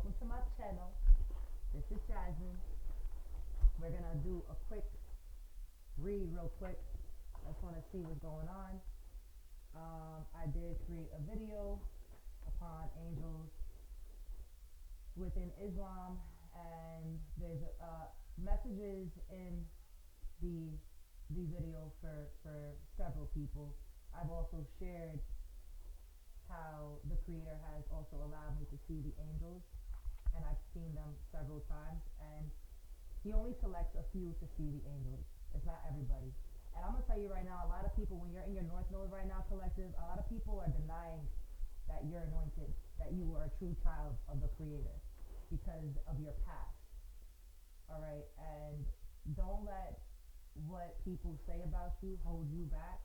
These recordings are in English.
welcome to my channel. This is Jasmine. We're gonna do a quick read real quick. I just wanna see what's going on. I did create a video upon angels within Islam, and there's messages in the video for several people. I've also shared how the Creator has also allowed me to see the angels, and I've seen them several times, and He only selects a few to see the angels. It's not everybody. And I'm going to tell you right now, a lot of people, when you're in your North Node right now, collective, a lot of people are denying that you're anointed, that you are a true child of the Creator because of your past. All right? And don't let what people say about you hold you back,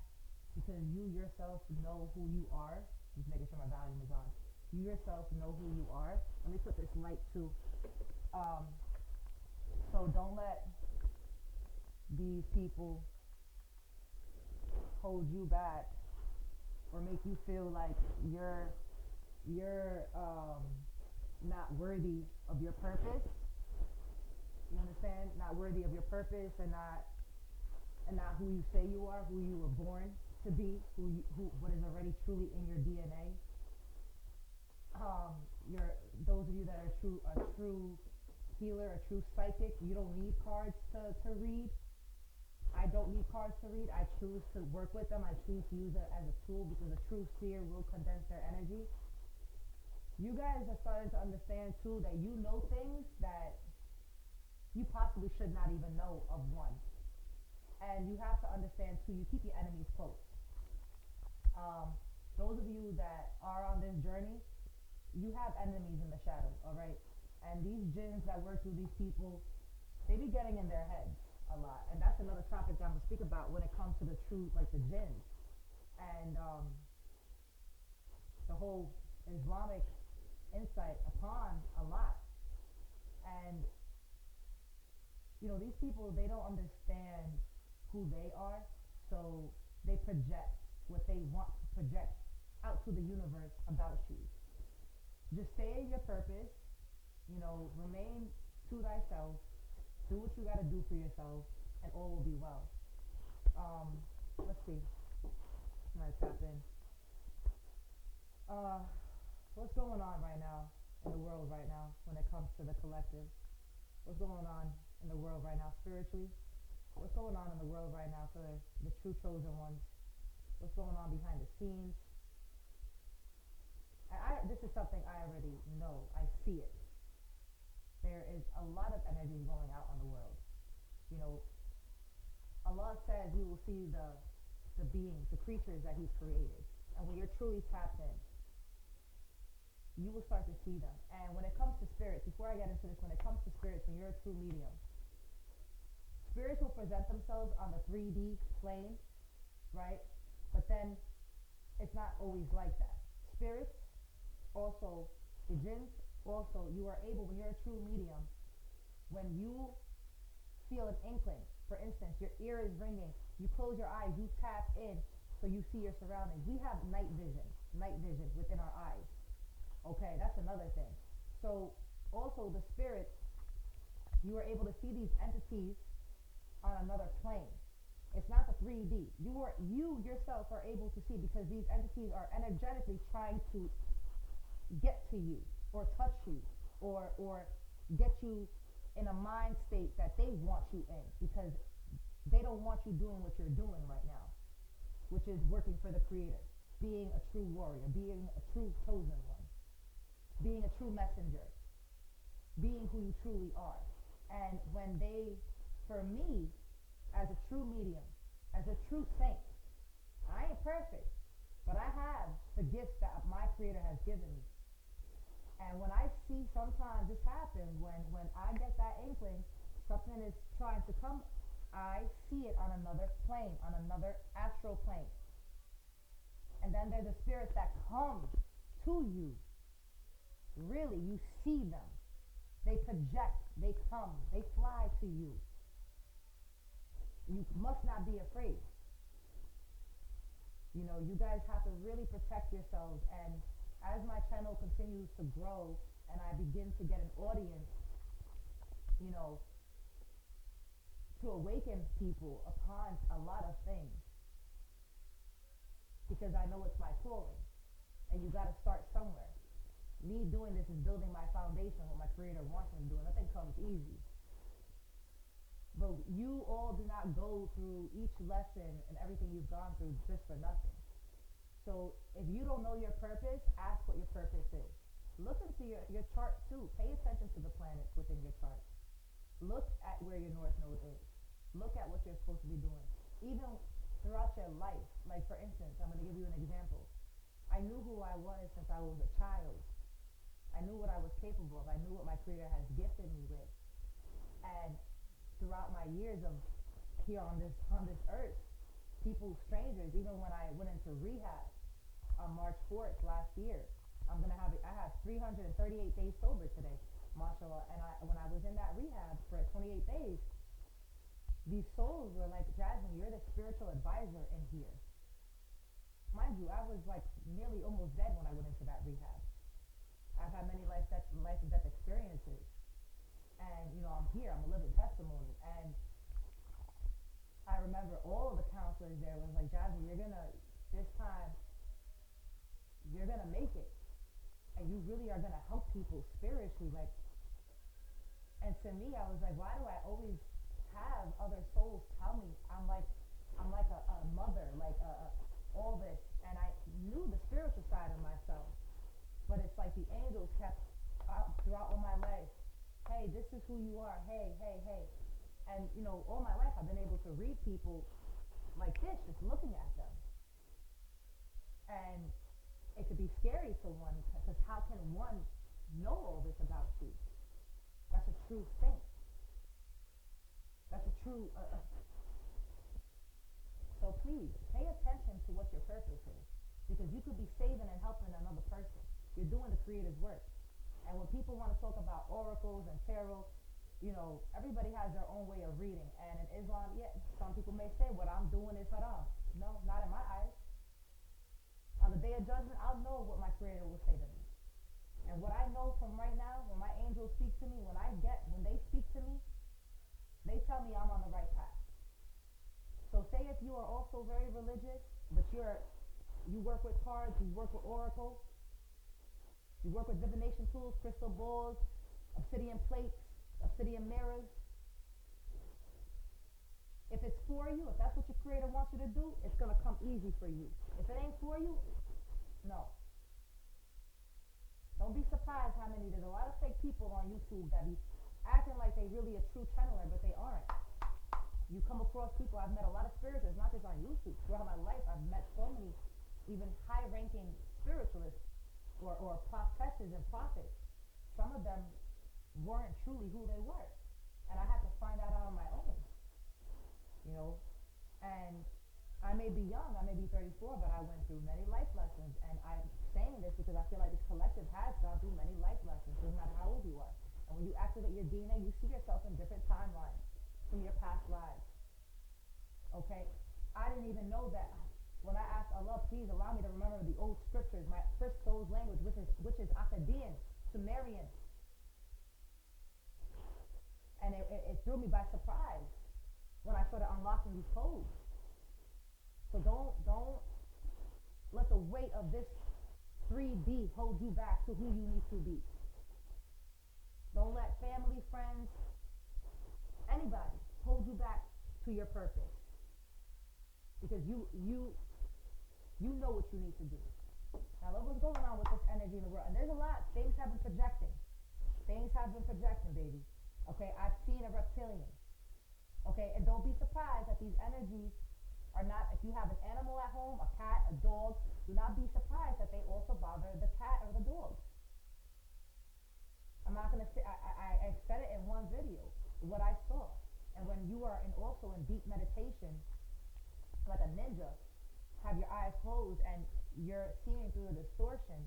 because you yourself know who you are. Just making sure my volume is on. You yourself know who you are. Let me put this light too. So don't let these people hold you back or make you feel like you're not worthy of your purpose. You understand? Not worthy of your purpose, and not who you say you are, who you were born to be, what is already truly in your DNA. Those of you that are a true healer, a true psychic, you don't need cards to read. I don't need cards to read. I choose to work with them. I choose to use it as a tool, because a true seer will condense their energy. You guys are starting to understand too that you know things that you possibly should not even know of one. And you have to understand too, you keep your enemies close. Those of you that are on this journey, you have enemies in the shadow, all right? And these jinns that work through these people, they be getting in their heads a lot. And that's another topic that I'm going to speak about when it comes to the true, like the jinns. And the whole Islamic insight upon a lot. And, these people, they don't understand who they are, so they project what they want to project out to the universe about you. Just stay in your purpose, remain to thyself, do what you got to do for yourself, and all will be well. Let's see. I'm going to tap in. What's going on right now in the world right now when it comes to the collective? What's going on in the world right now spiritually? What's going on in the world right now for the true chosen ones? What's going on behind the scenes? This is something I already know. I see it. There is a lot of energy going out on the world. Allah says you will see the beings, the creatures that He's created. And when you're truly tapped in, you will start to see them. And when it comes to spirits, before I get into this, when it comes to spirits, when you're a true medium, spirits will present themselves on the 3D plane, right? But then it's not always like that. Spirits, also the jinns, also you are able, when you're a true medium, when you feel an inkling, for instance, your ear is ringing, you close your eyes, you tap in, so you see your surroundings. We have night vision within our eyes. Okay, that's another thing. So also the spirits, you are able to see these entities on another plane. It's not the 3D. You yourself are able to see, because these entities are energetically trying to get to you or touch you or get you in a mind state that they want you in, because they don't want you doing what you're doing right now, which is working for the Creator, being a true warrior, being a true chosen one, being a true messenger, being who you truly are. And when for me, as a true medium, as a true saint, I ain't perfect, but I have the gifts that my Creator has given me. And when I see sometimes this happen, when I get that inkling, something is trying to come, I see it on another plane, on another astral plane. And then there's the spirits that come to you. Really, you see them. They project, they come, they fly to you. You must not be afraid. You guys have to really protect yourselves and As my channel continues to grow and I begin to get an audience, you know, to awaken people upon a lot of things, because I know it's my calling, and you got to start somewhere. Me doing this is building my foundation, what my creator wants me to do, and nothing comes easy. But you all do not go through each lesson and everything you've gone through just for nothing. So if you don't know your purpose, ask what your purpose is. Look into your chart too. Pay attention to the planets within your chart. Look at where your north node is. Look at what you're supposed to be doing. Even throughout your life, like for instance, I'm going to give you an example. I knew who I was since I was a child. I knew what I was capable of. I knew what my creator has gifted me with. And throughout my years of here on this earth, people, strangers, even when I went into rehab on March 4th last year, I have 338 days sober today, mashallah. And when I was in that rehab for 28 days, these souls were like, Jasmine, you're the spiritual advisor in here. Mind you, I was like nearly almost dead when I went into that rehab. I've had many life and death experiences. And, you know, I'm here, I'm a living testimony. And I remember all of the counselors there was like, Jasmine, this time, you're gonna make it. And you really are gonna help people spiritually. Like, and to me, I was like, why do I always have other souls tell me I'm like a mother, like all this? And I knew the spiritual side of myself. But it's like the angels kept throughout all my life, hey, this is who you are, hey, hey, hey. And, you know, all my life I've been able to read people like this, just looking at them. And it could be scary to one, because how can one know all this about you? That's a true thing. That's a true... So please, pay attention to what your purpose is, because you could be saving and helping another person. You're doing the creator's work. And when people want to talk about oracles and tarot, you know, everybody has their own way of reading. And in Islam, yeah, some people may say what I'm doing is haram. No, not in my eyes. On the day of judgment, I'll know what my creator will say to me. And what I know from right now, when my angels speak to me, when they speak to me, they tell me I'm on the right path. So say if you are also very religious, but you work with cards, you work with oracle, you work with divination tools, crystal balls, obsidian plates, obsidian mirrors. If it's for you, if that's what your creator wants you to do, it's going to come easy for you. If it ain't for you, no. Don't be surprised how many, there's a lot of fake people on YouTube that be acting like they really a true channeler, but they aren't. You come across people, I've met a lot of spiritualists, not just on YouTube. Throughout my life, I've met so many even high-ranking spiritualists or prophetesses and prophets. Some of them weren't truly who they were. And I had to find that out on my own. You know? And I may be young, I may be 34, but I went through many life lessons. And I'm saying this because I feel like this collective has gone through many life lessons, no matter how old you are. And when you activate your DNA, you see yourself in different timelines from your past lives. Okay? I didn't even know that. When I asked Allah, please allow me to remember the old scriptures, my first soul's language, which is Akkadian, Sumerian. And it threw me by surprise when I started unlocking these codes. So don't let the weight of this 3D hold you back to who you need to be. Don't let family, friends, anybody hold you back to your purpose. Because you know what you need to do. Now look what's going on with this energy in the world. And there's a lot. Things have been projecting. Things have been projecting, baby. Okay, I've seen a reptilian. Okay, and don't be surprised that these energies are not, if you have an animal at home, a cat, a dog, do not be surprised that they also bother the cat or the dog. I'm not going to say, I said it in one video, what I saw. And when you are also in deep meditation, like a ninja, have your eyes closed and you're seeing through a distortion,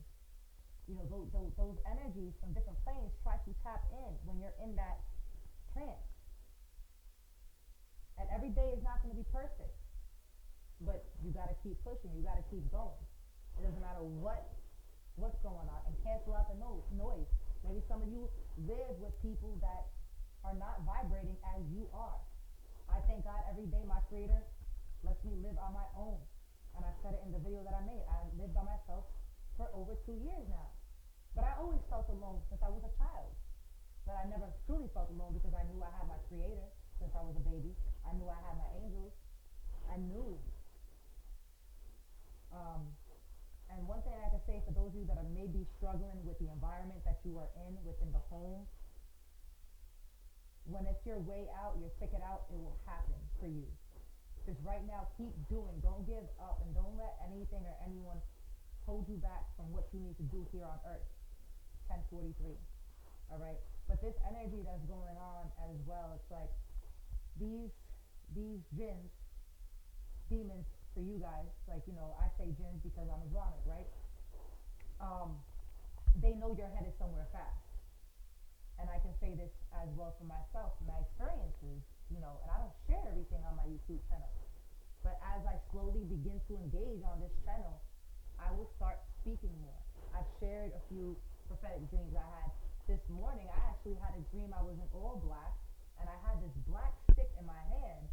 you know, those energies from different planes try to tap in when you're in that trance. And every day is not going to be perfect, but you got to keep pushing, you got to keep going. It doesn't matter what what's going on and cancel out the noise. Maybe some of you live with people that are not vibrating as you are. I thank God every day my creator lets me live on my own. And I said it in the video that I made. I lived by myself for over 2 years now. But I always felt alone since I was a child. But I never truly felt alone because I knew I had my creator since I was a baby. I knew I had my angels. I knew. Um, and one thing I can say for those of you that are maybe struggling with the environment that you are in within the home, when it's your way out, your ticket out, it will happen for you. Just right now, keep doing. Don't give up, and don't let anything or anyone hold you back from what you need to do here on earth. 1043. All right. But this energy that's going on as well, it's like these jinns, demons for you guys, like, I say jinns because I'm Islamic, right? They know your head is somewhere fast. And I can say this as well for myself, my experiences, and I don't share everything on my YouTube channel. But as I slowly begin to engage on this channel, I will start speaking more. I've shared a few prophetic dreams I had. This morning, I actually had a dream I was in all black, and I had this black stick in my hand,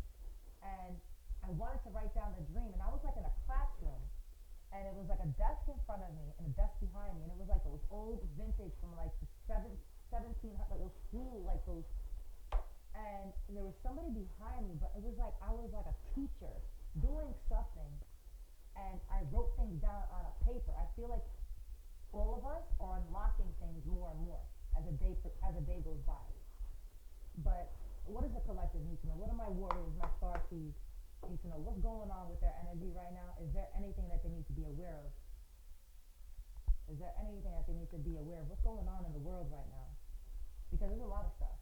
and I wanted to write down the dream, and I was like in a classroom, and it was like a desk in front of me and a desk behind me, and it was like those old vintage from like the 1700s, like those school, like those, and there was somebody behind me, but it was like I was like a teacher doing something, and I wrote things down on a paper. I feel like all of us are unlocking things more and more as a day goes by. But what does the collective need to know? What do my warriors, my star seeds need to know? What's going on with their energy right now? Is there anything that they need to be aware of? Is there anything that they need to be aware of? What's going on in the world right now? Because there's a lot of stuff.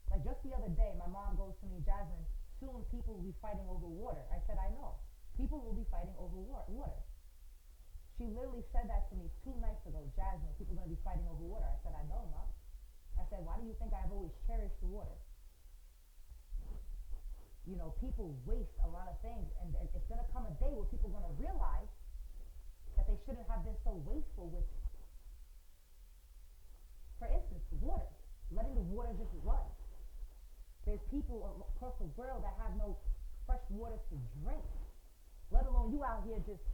Like just the other day, my mom goes to me, Jasmine, soon people will be fighting over water. I said, I know. People will be fighting over water. She literally said that to me 2 nights ago. Jasmine, people are going to be fighting over water. I said, I know, Mom. I said, why do you think I've always cherished the water? People waste a lot of things, and it's going to come a day where people are going to realize that they shouldn't have been so wasteful with, for instance, water. Letting the water just run. There's people across the world that have no fresh water to drink, let alone you out here just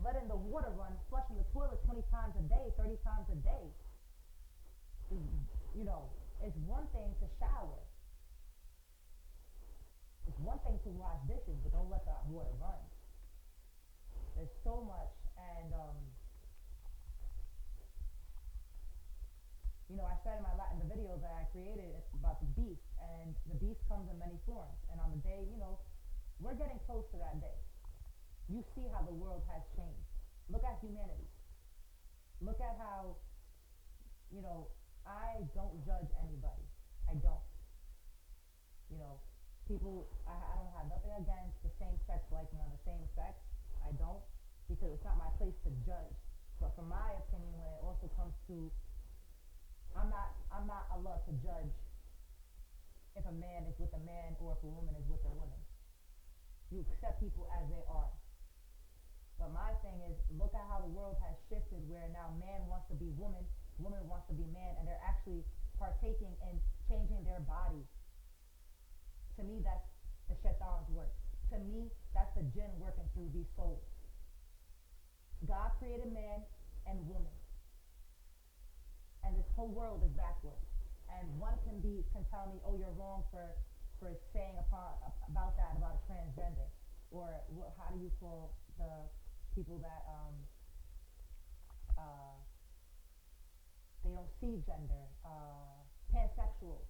letting the water run, flushing the toilet 20 times a day, 30 times a day. It's one thing to shower. It's one thing to wash dishes, but don't let that water run. There's so much, and I said in the video that I created about the beast, and the beast comes in many forms. And on the day, we're getting close to that day. You see how the world has changed. Look at humanity. Look at how, I don't judge anybody. I don't. People, I don't have nothing against the same sex liking on the same sex. I don't, because it's not my place to judge. But from my opinion, when it also comes to, I'm not allowed to judge if a man is with a man or if a woman is with a woman. You accept people as they are. But my thing is, look at how the world has shifted, where now man wants to be woman, woman wants to be man, and they're actually partaking in changing their body. To me, that's the shaitan's work. To me, that's the jinn working through these souls. God created man and woman. And this whole world is backwards. And one can tell me, oh, you're wrong for saying about a transgender. Or how do you call the people that they don't see gender, pansexuals.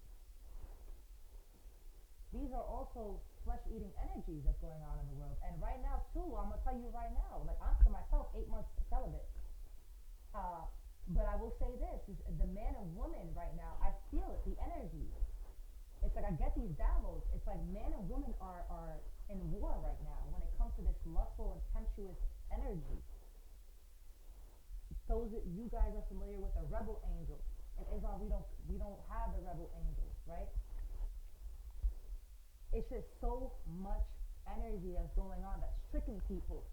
These are also flesh-eating energies that's going on in the world. And right now, too, I'm going to tell you right now, like I'm for myself, 8 months celibate. But I will say this, is the man and woman right now, I feel it, the energy. It's like I get these downloads. It's like man and woman are in war right now when it comes to this lustful and tempestuous energy. Those you guys are familiar with the rebel angel. In Islam, we don't have the rebel angels, right? It's just so much energy that's going on that's tricking people.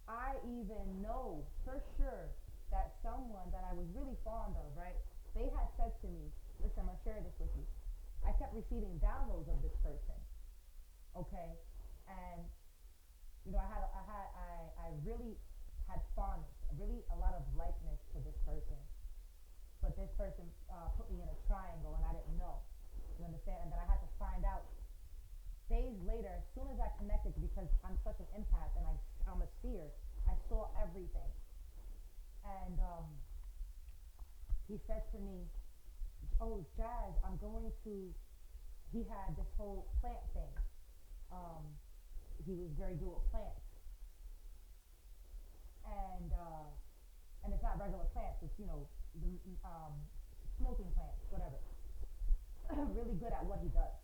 I even know for sure that someone that I was really fond of, right? They had said to me, listen, I'm gonna share this with you. I kept receiving downloads of this person, okay? And I really had fondness, really a lot of likeness to this person. But this person put me in a triangle and I didn't know. You understand? And then I had to find out days later, as soon as I connected, because I'm such an empath and I'm a seer, I saw everything. And he said to me, "Oh, Jazz, I'm going to." He had this whole plant thing. Um, he was very good with plants, and uh, and it's not regular plants. It's the, smoking plants, whatever. Really good at what he does,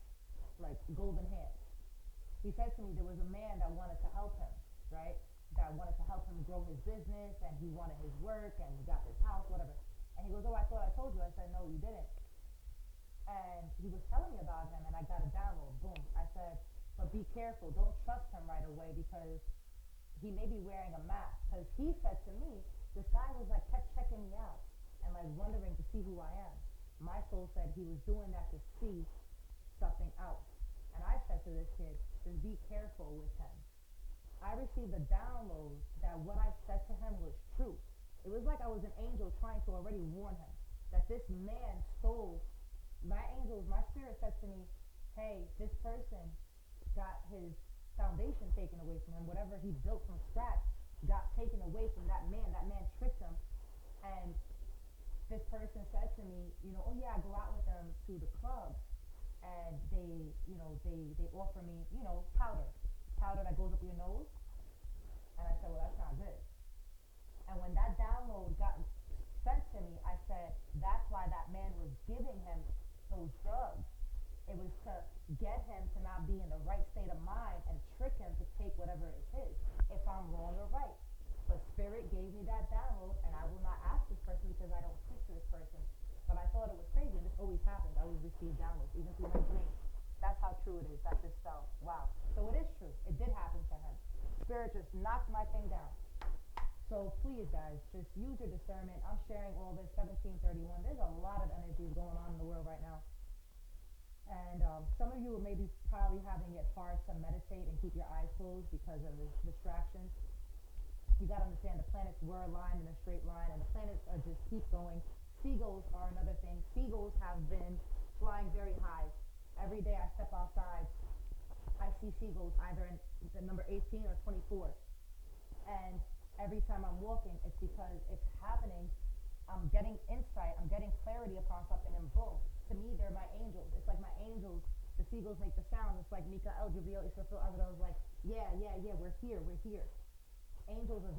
like golden hands. He said to me there was a man that wanted to help him, right? That wanted to help him grow his business, and he wanted his work, and he got this house, whatever. And he goes, "Oh, I thought I told you." I said, "No, you didn't." And he was telling me about him, and I got a download. Boom. I said, "But be careful. Don't trust him right away because he may be wearing a mask." Because he said to me, this guy was like kept checking me out and like wondering to see who I am. My soul said he was doing that to see something else. And I said to this kid, just be careful with him. I received a download that what I said to him was true. It was like I was an angel trying to already warn him that this man stole my angels. My spirit said to me, hey, this person got his foundation taken away from him. Whatever he built from scratch got taken away from that man. That man tricked him. And this person said to me, oh yeah, I go out with them to the clubs and they offer me, powder that goes up your nose. And I said, well, that's not good. And when that download got sent to me, I said, that's why that man was giving him those drugs. It was to get him to not be in the right state of mind and trick him to take whatever is his, if I'm wrong or right. But Spirit gave me that download, and I will not ask this person because I don't speak to this person. But I thought it was crazy, and this always happens. I always receive downloads, even through my dreams. That's how true it is. That just felt, wow. So it is true. It did happen to him. Spirit just knocked my thing down. So please, guys, just use your discernment. I'm sharing all this 1731. There's a lot of energies going on in the world right now. And some of you are maybe probably having it hard to meditate and keep your eyes closed because of the distractions. You got to understand the planets were aligned in a straight line, and the planets are just keep going. Seagulls are another thing. Seagulls have been flying very high. Every day I step outside, I see seagulls either in the number 18 or 24. And every time I'm walking, it's because it's happening. I'm getting insight, I'm getting clarity upon something, and boom. To me, they're my angels. It's like my angels. The seagulls make the sounds. It's like Mikael, Gabriel, Israfil, Azrael was like, yeah, we're here. Angels are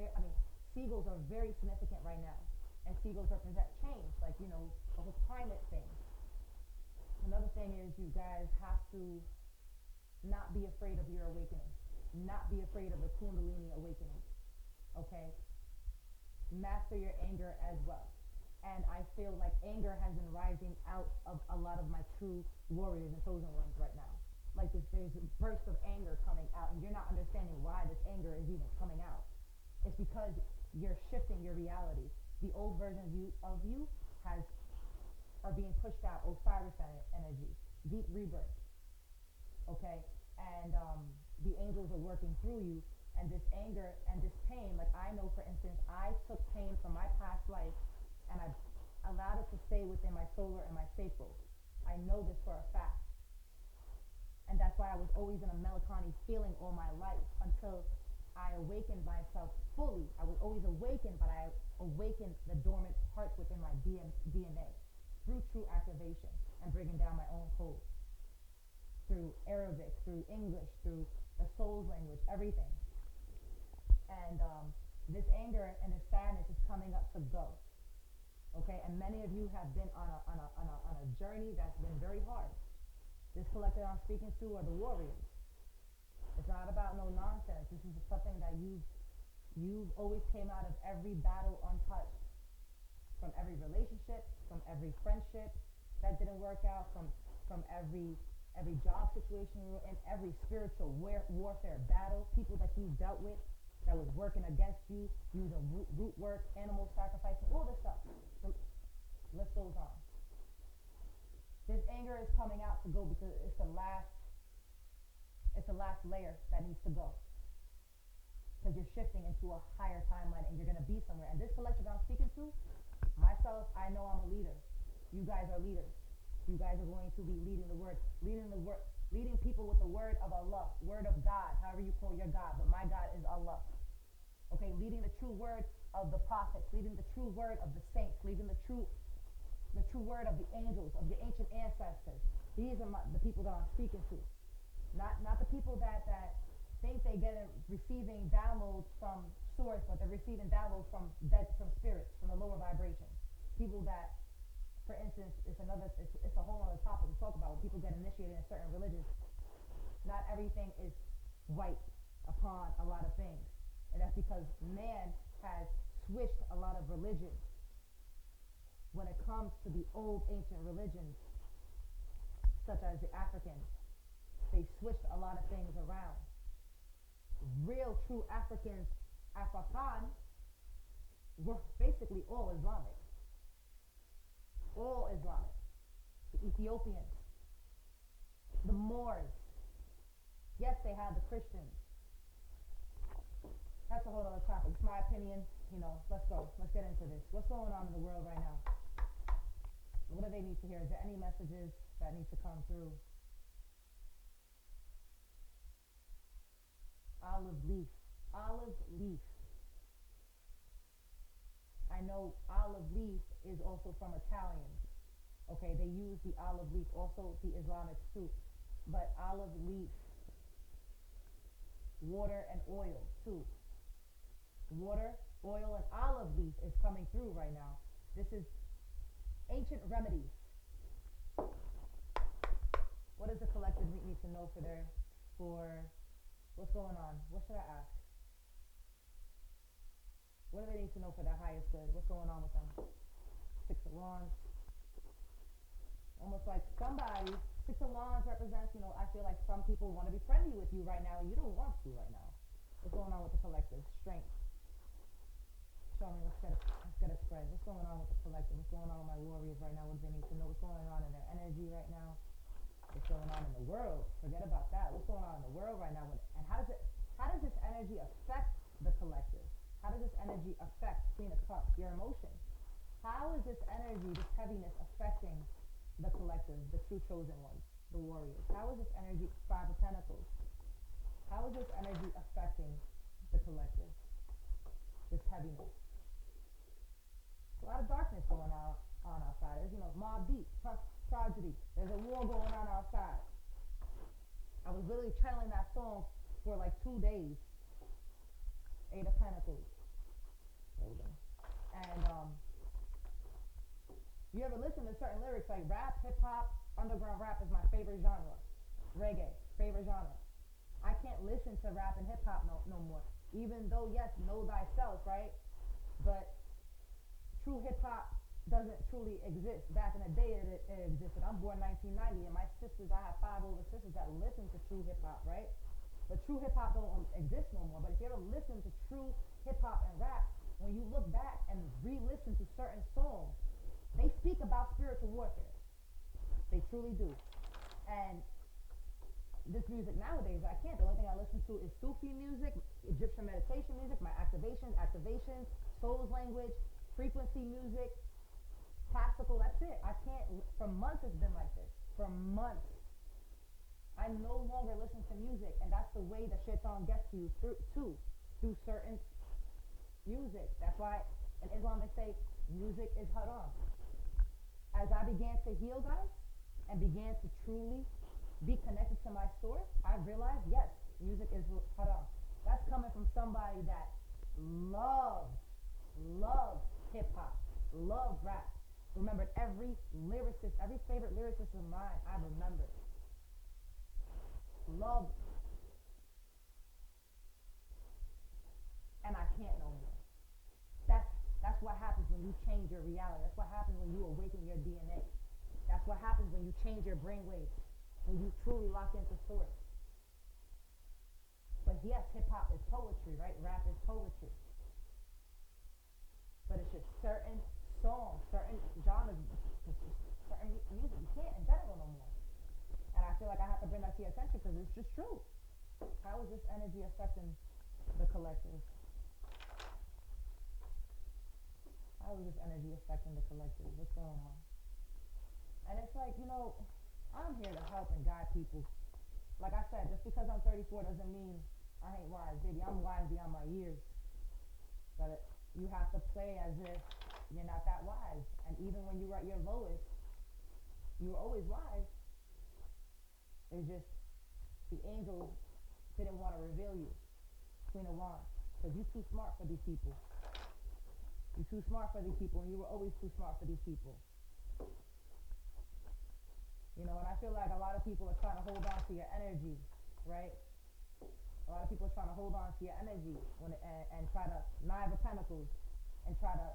seagulls are very significant right now. And seagulls represent change, like, the whole climate thing. Another thing is you guys have to not be afraid of your awakening. Not be afraid of the Kundalini awakening. Okay? Master your anger as well. And I feel like anger has been rising out of a lot of my true warriors and chosen ones right now. Like there's a burst of anger coming out, and you're not understanding why this anger is even coming out. It's because you're shifting your reality. The old version of you are being pushed out. Osiris energy, deep rebirth. Okay, and the angels are working through you, and this anger and this pain. Like I know, for instance, I took pain from my past life, and I allowed it to stay within my solar and my sacral. I know this for a fact. And that's why I was always in a melancholy feeling all my life until I awakened myself fully. I was always awakened, but I awakened the dormant parts within my DNA through true activation and bringing down my own code. Through Arabic, through English, through the soul's language, everything. And this anger and this sadness is coming up to go. Okay, and many of you have been on a journey that's been very hard. This collective I'm speaking to are the warriors. It's not about no nonsense. This is something that you've always came out of every battle untouched. From every relationship, from every friendship that didn't work out, from every job situation you were in, every spiritual warfare battle, people that you dealt with that was working against you, using root work, animal sacrificing, all this stuff. The list goes on. This anger is coming out to go because it's the last layer that needs to go. Because you're shifting into a higher timeline and you're going to be somewhere. And this collective I'm speaking to, myself, I know I'm a leader. You guys are leaders. You guys are going to be leading people with the word of Allah, word of God, however you call your God, but my God is Allah. Okay, leading the true word of the prophets, leading the true word of the saints, leading the true word of the angels, of your ancient ancestors. These are the people that I'm speaking to. Not the people that think they receiving downloads from source, but they're receiving downloads from spirits, from the lower vibrations. People that, for instance, it's a whole other topic to talk about. When people get initiated in certain religions, not everything is right upon a lot of things, and that's because man has switched a lot of religions. When it comes to the old ancient religions, such as the Africans, they switched a lot of things around. Real true Africans, Afrikaan, were basically all Islamic. All Islamic. The Ethiopians, the Moors. Yes, they had the Christians. That's a whole other topic. It's my opinion. Let's go. Let's get into this. What's going on in the world right now? What do they need to hear? Is there any messages that need to come through? Olive leaf. Olive leaf. I know olive leaf is also from Italians. Okay, they use the olive leaf, also the Islamics too. But olive leaf, water and oil too. Water, oil, and olive leaf is coming through right now. This is ancient remedies. What does the collective need to know for what's going on? What should I ask? What do they need to know for their highest good? What's going on with them? Six of Wands. Almost like somebody, Six of Wands represents, I feel like some people want to be friendly with you right now and you don't want to right now. What's going on with the collective? Strength. Show me, let's get a spread. What's going on with the collective? What's going on with my warriors right now? What do they need to know? What's going on in their energy right now? What's going on in the world? Forget about that. What's going on in the world right now? And how does this energy affect the collective? How does this energy affect Queen of Cups, your emotions? How is this energy, this heaviness affecting the collective, the true chosen ones, the warriors? How is this energy, Five of Pentacles? How is this energy affecting the collective? This heaviness. A lot of darkness going on outside. There's, Mobb Deep, tragedy. There's a war going on outside. I was literally channeling that song for like 2 days. Eight of Pentacles. And you ever listen to certain lyrics like rap, hip hop, underground rap is my favorite genre. Reggae, favorite genre. I can't listen to rap and hip hop no more. Even though, yes, know thyself, right? But true hip hop doesn't truly exist. Back in the day, it existed. I'm born 1990, and my sisters, I have 5 older sisters that listen to true hip hop, right? But true hip hop don't exist no more. But if you ever listen to true hip hop and rap, when you look back and re-listen to certain songs, they speak about spiritual warfare. They truly do. And this music nowadays, I can't. The only thing I listen to is Sufi music, Egyptian meditation music, my activations, souls language, frequency music, classical, that's it. I can't, for months it's been like this. For months. I no longer listen to music, and that's the way that shaitan gets to you through certain music. That's why in Islam they say music is haram. As I began to heal, guys, and began to truly be connected to my source, I realized, yes, music is haram. That's coming from somebody that loves hip-hop, loves rap. Remembered every lyricist, every favorite lyricist of mine, I remembered. Love. And I can't no more. That's what happens when you change your reality. That's what happens when you awaken your DNA. That's what happens when you change your brainwaves. When you truly lock into source. But yes, hip hop is poetry, right? Rap is poetry. But it's just certain songs, certain genres, certain music. You can't in general no more. And I feel like I have to bring that to your attention because it's just true. How is this energy affecting the collective? How is this energy affecting the collective? What's going on? And it's like, I'm here to help and guide people. Like I said, just because I'm 34 doesn't mean I ain't wise, baby. I'm wise beyond my years. But you have to play as if you're not that wise. And even when you were at your lowest, you were always wise. It's just the angels didn't want to reveal you, Queen of Wands, because you're too smart for these people. You're too smart for these people, and you were always too smart for these people. And I feel like a lot of people are trying to hold on to your energy, right? A lot of people are trying to hold on to your energy and try to Knive of Pentacles and try to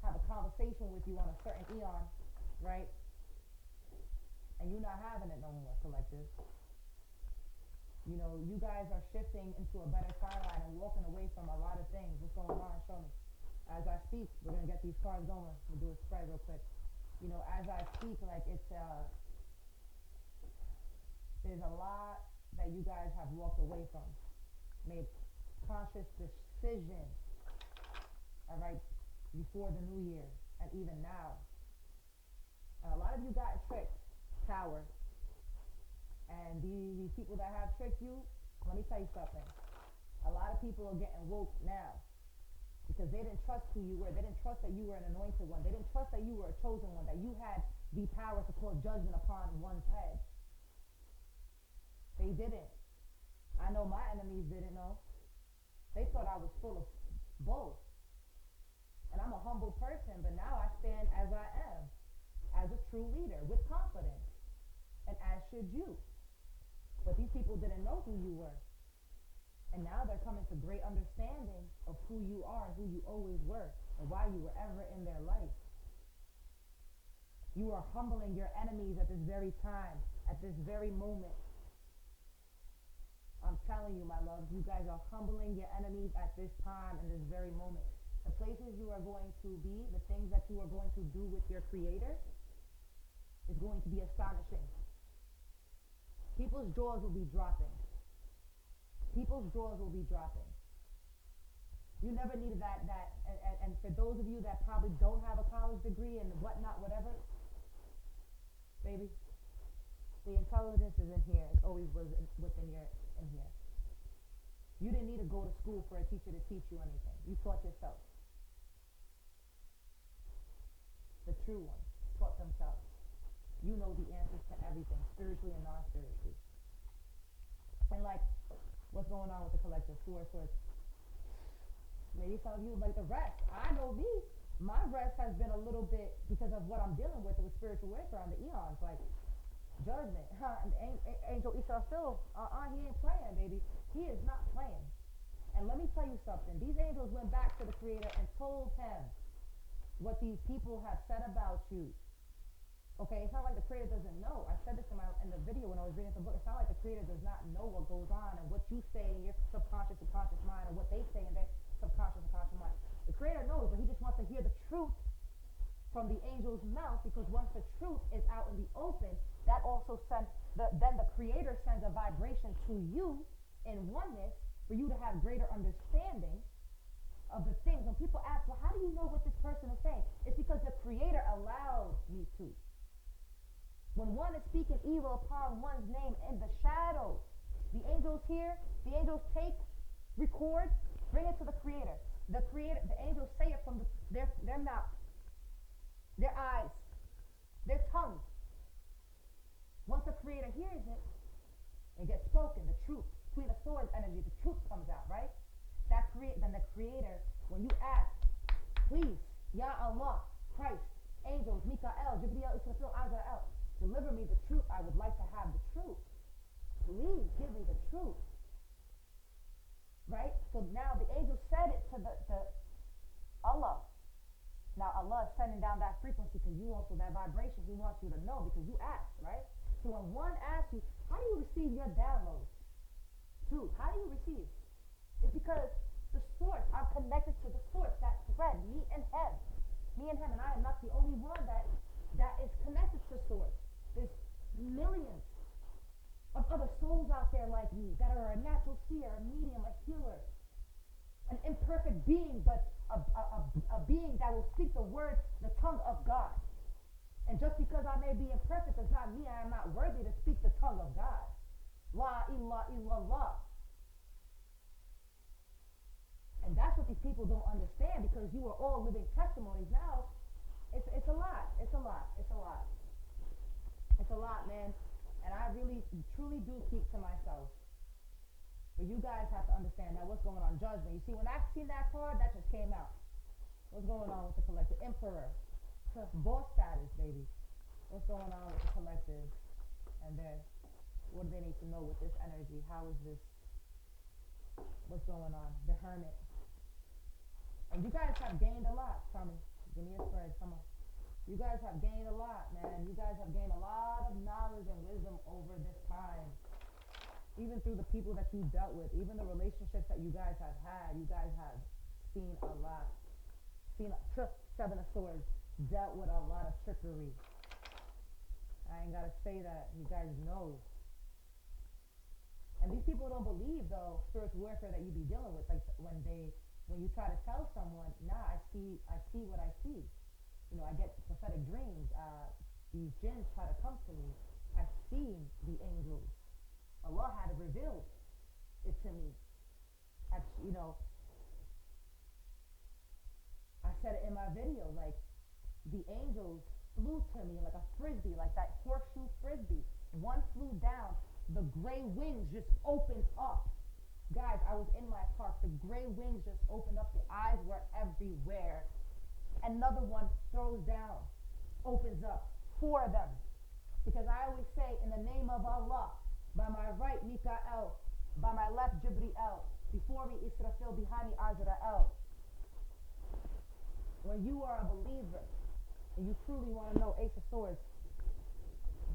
have a conversation with you on a certain eon, right? And you're not having it no more, collective. You guys are shifting into a better timeline and walking away from a lot of things. What's going on? Show me. As I speak, we're going to get these cards going. We'll do a spread real quick. As I speak, like there's a lot that you guys have walked away from. Made conscious decisions, all right, before the new year and even now. And a lot of you got tricked, Tower. And these people that have tricked you, let me tell you something. A lot of people are getting woke now because they didn't trust who you were. They didn't trust that you were an anointed one. They didn't trust that you were a chosen one, that you had the power to call judgment upon one's head. They didn't. I know my enemies didn't know. They thought I was full of bull. And I'm a humble person, but now I stand as I am, as a true leader with confidence. And as should you. But these people didn't know who you were. And now they're coming to great understanding of who you are and who you always were and why you were ever in their life. You are humbling your enemies at this very time, at this very moment. I'm telling you, my loves, you guys are humbling your enemies at this time and this very moment. The places you are going to be, the things that you are going to do with your Creator is going to be astonishing. People's jaws will be dropping. People's jaws will be dropping. You never needed that, and for those of you that probably don't have a college degree and whatnot, whatever, baby, the intelligence is in here. It always was within in here. You didn't need to go to school for a teacher to teach you anything. You taught yourself. The true ones taught themselves. You know the answers to everything, spiritually and non-spiritually. And like, what's going on with the collective? Four of Swords. Maybe some of you like the rest. I know me. My rest has been a little bit because of what I'm dealing with spiritual warfare on the eons, like judgment. And Angel Israfil, he ain't playing, baby. He is not playing. And let me tell you something. These angels went back to the Creator and told him what these people have said about you. Okay, it's not like the Creator doesn't know. I said this in the video when I was reading the book. It's not like the Creator does not know what goes on and what you say in your subconscious mind and what they say in their subconscious mind. The Creator knows, but he just wants to hear the truth from the angel's mouth, because once the truth is out in the open, that also sends then the Creator sends a vibration to you in oneness for you to have greater understanding of the things. When people ask, well, how do you know what this person is saying? It's because the Creator allowed me to. When one is speaking evil upon one's name in the shadows, the angels hear, the angels take, record, bring it to the Creator. The angels say it from their mouth, their eyes, their tongues. Once the Creator hears it, it gets spoken, the truth. Queen of Swords energy, the truth comes out, right? Then the Creator, when you ask, please, Ya Allah, Christ, angels, Mikael, Jibreel, Israfil, Azrael, deliver me the truth. I would like to have the truth. Please give me the truth. Right? So now the angel said it to Allah. Now Allah is sending down that frequency because you also that vibration. He wants you to know because you asked, right? So when one asks you, how do you receive your downloads? Dude, how do you receive? It's because the source, I'm connected to the source, that thread, me and him. Me and him, and I am not the only one that is connected to source. There's millions of other souls out there like me that are a natural seer, a medium, a healer, an imperfect being, but a being that will speak the word, the tongue of God. And just because I may be imperfect does not mean I am not worthy to speak the tongue of God. La ilaha illallah. And that's what these people don't understand, because you are all living testimonies now. It's a lot. It's a lot. It's a lot. It's a lot, man. And I really, truly do keep to myself. But you guys have to understand that what's going on, judgment. You see, when I seen that card, that just came out. What's going on with the collective? Emperor. Boss status, baby. What's going on with the collective? And then, what do they need to know with this energy? How is this? What's going on? The Hermit. And you guys have gained a lot. Tell me. Give me a spread. Come on. You guys have gained a lot, man. You guys have gained a lot of knowledge and wisdom over this time. Even through the people that you dealt with, even the relationships that you guys have had, you guys have seen a lot. Seen Seven of Swords, dealt with a lot of trickery. I ain't gotta say that. You guys know. And these people don't believe, though, spiritual warfare that you be dealing with. Like when you try to tell someone, nah, I see what I see. You know, I get prophetic dreams. These jinns try to come to me. I've seen the angels. Allah had revealed it to me. I said it in my video, like the angels flew to me like a frisbee, like that horseshoe frisbee. One flew down, the gray wings just opened up. Guys, I was in my park, the gray wings just opened up, the eyes were everywhere. Another one throws down, opens up, 4 of them. Because I always say, in the name of Allah, by my right, Mikael, by my left, Jibriel, before me, Israfil, behind me, Azrael. When you are a believer, and you truly want to know Ace of Swords,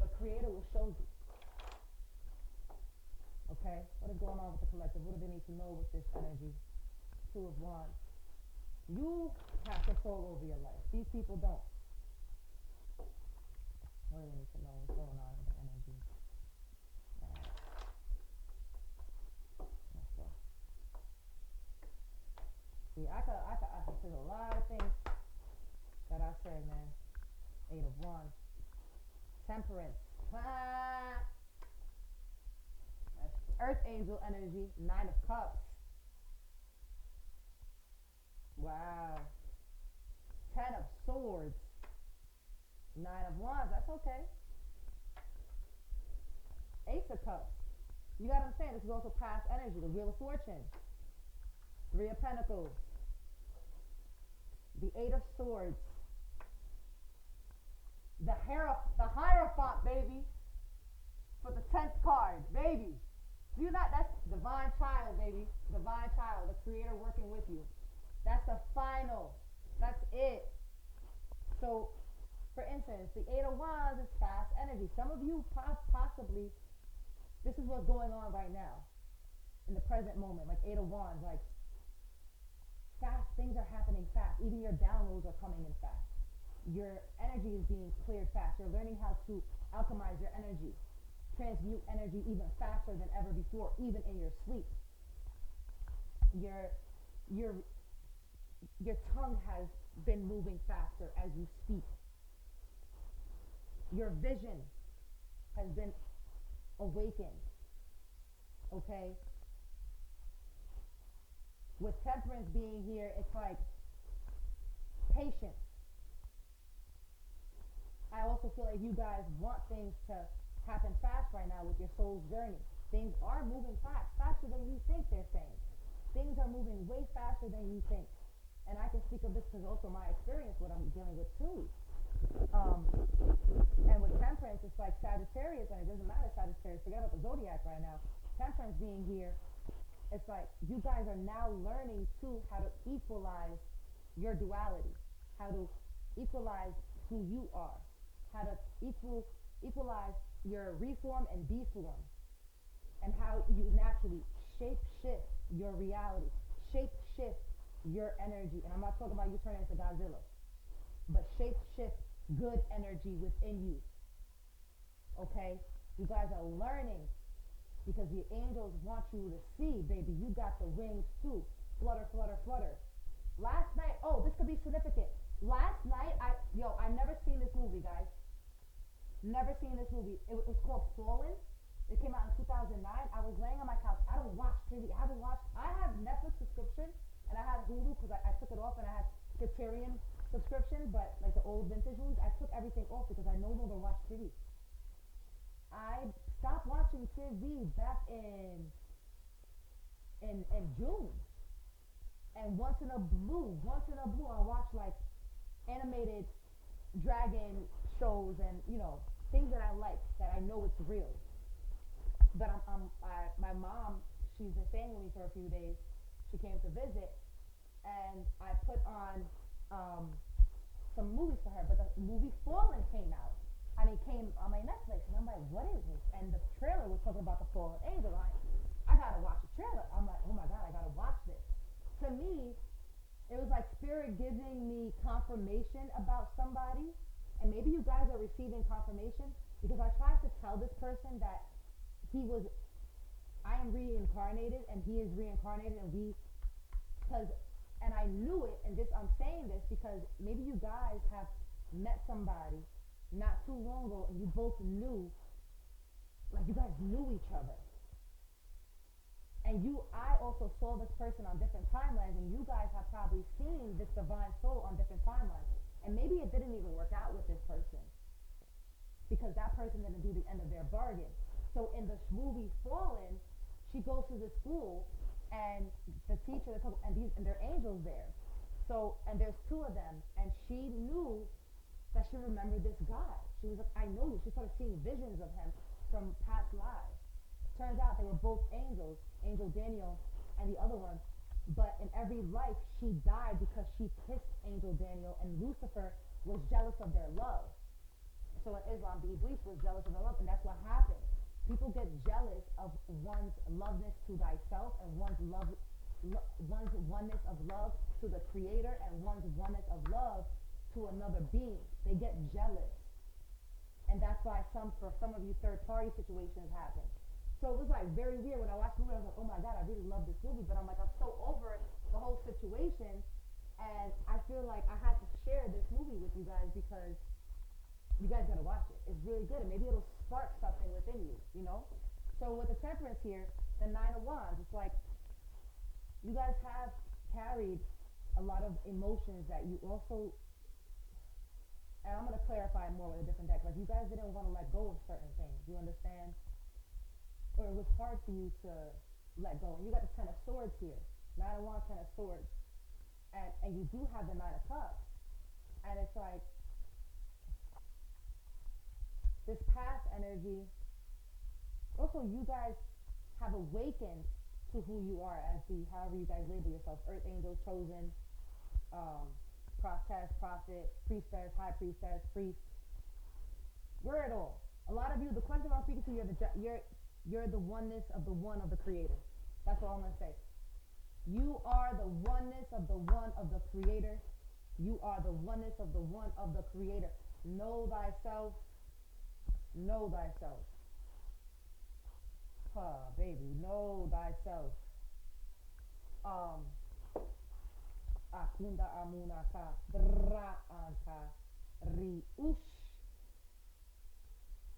the Creator will show you. Okay? What is going on with the collective? What do they need to know with this energy? 2 of Wands. You have control over your life. These people don't. What do they need to know? What's going on with the energy? Alright. Let's go. See, there's a lot of things that I say, man. 8 of Wands. Temperance. That's Earth Angel energy. 9 of Cups. Wow. 10 of Swords. 9 of Wands. That's okay. Ace of Cups. You gotta understand, this is also past energy. The Wheel of Fortune. 3 of Pentacles. The 8 of Swords. The Hierophant, baby. For the 10th card, baby. Do that. That's divine child, baby. Divine child. The Creator working with you. That's the final. That's it. So, for instance, the 8 of Wands is fast energy. Some of you possibly, this is what's going on right now. In the present moment. Like 8 of Wands. Like, fast. Things are happening fast. Even your downloads are coming in fast. Your energy is being cleared fast. You're learning how to alchemize your energy. Transmute energy even faster than ever before. Even in your sleep. Your tongue has been moving faster as you speak. Your vision has been awakened. Okay? With Temperance being here, it's like patience. I also feel like you guys want things to happen fast right now with your soul's journey. Things are moving fast, faster than you think, they're saying. Things are moving way faster than you think. And I can speak of this because also my experience, what I'm dealing with too. And with Temperance, it's like Sagittarius, and it doesn't matter Sagittarius, forget about the zodiac right now. Temperance being here, it's like you guys are now learning too how to equalize your duality, how to equalize who you are, how to equalize your reform and deform, and how you naturally shape shift your reality, shape shift your energy. And I'm not talking about you turning into Godzilla, but shape shift good energy within you. Okay? You guys are learning because the angels want you to see, baby, you got the wings too. Flutter, flutter, flutter. Last night, oh, this could be significant. Last night, I never seen this movie, guys. Never seen this movie. It's called Fallen. It came out in 2009. I was laying on my couch. I don't watch TV. I have Netflix subscription and I had Hulu because I took it off, and I had Criterion subscription, but like the old vintage movies, I took everything off because I no longer watch TV. I stopped watching TV back in June. And once in a blue, I watch like animated dragon shows and things that I like, that I know it's real. But my mom, she's been staying with me for a few days. She came to visit, and I put on some movies for her. But the movie Fallen came out. Came on my Netflix, and I'm like, what is this? And the trailer was talking about the fallen angel. I gotta watch the trailer. I'm like, oh my god, I gotta watch this. To me, it was like spirit giving me confirmation about somebody, and maybe you guys are receiving confirmation, because I tried to tell this person that I am reincarnated and he is reincarnated, and I knew it, and I'm saying this because maybe you guys have met somebody not too long ago, and you both knew, like you guys knew each other. And I also saw this person on different timelines, and you guys have probably seen this divine soul on different timelines. And maybe it didn't even work out with this person, because that person didn't do the end of their bargain. So in the movie Fallen, she goes to the school, and the teacher, and there are angels there. So, and there's two of them, and she knew that she remembered this guy. She was like, I know you. She started seeing visions of him from past lives. Turns out they were both angels, Angel Daniel and the other one. But in every life, she died because she kissed Angel Daniel, and Lucifer was jealous of their love. So in Islam, the Iblis was jealous of their love, and that's what happened. People get jealous of one's loveness to thyself, and one's oneness of love to the Creator, and one's oneness of love to another being. They get jealous. And that's why for some of you third-party situations happen. So it was like very weird when I watched the movie. I was like, oh my god, I really love this movie, but I'm like, I'm so over the whole situation, and I feel like I had to share this movie with you guys because you guys gotta watch it. It's really good, and maybe it'll spark something within you, So with the Temperance here, the Nine of Wands, it's like you guys have carried a lot of emotions that you also, and I'm going to clarify more with a different deck. Like, you guys didn't want to let go of certain things. You understand? Or it was hard for you to let go. And you got the Ten of Swords here. Nine of Wands, Ten of Swords. And you do have the Nine of Cups. And it's like, this past energy, also you guys have awakened to who you are as however you guys label yourself. Earth Angel, Chosen, prophetess, prophet, priestess, high priestess, priest. We're it all. A lot of you, the question I'm speaking to, you're the oneness of the one of the Creator. That's all I'm gonna say. You are the oneness of the one of the Creator. You are the oneness of the one of the Creator. Know thyself. Know thyself. Baby, know thyself. Akunda amunaka draanka riush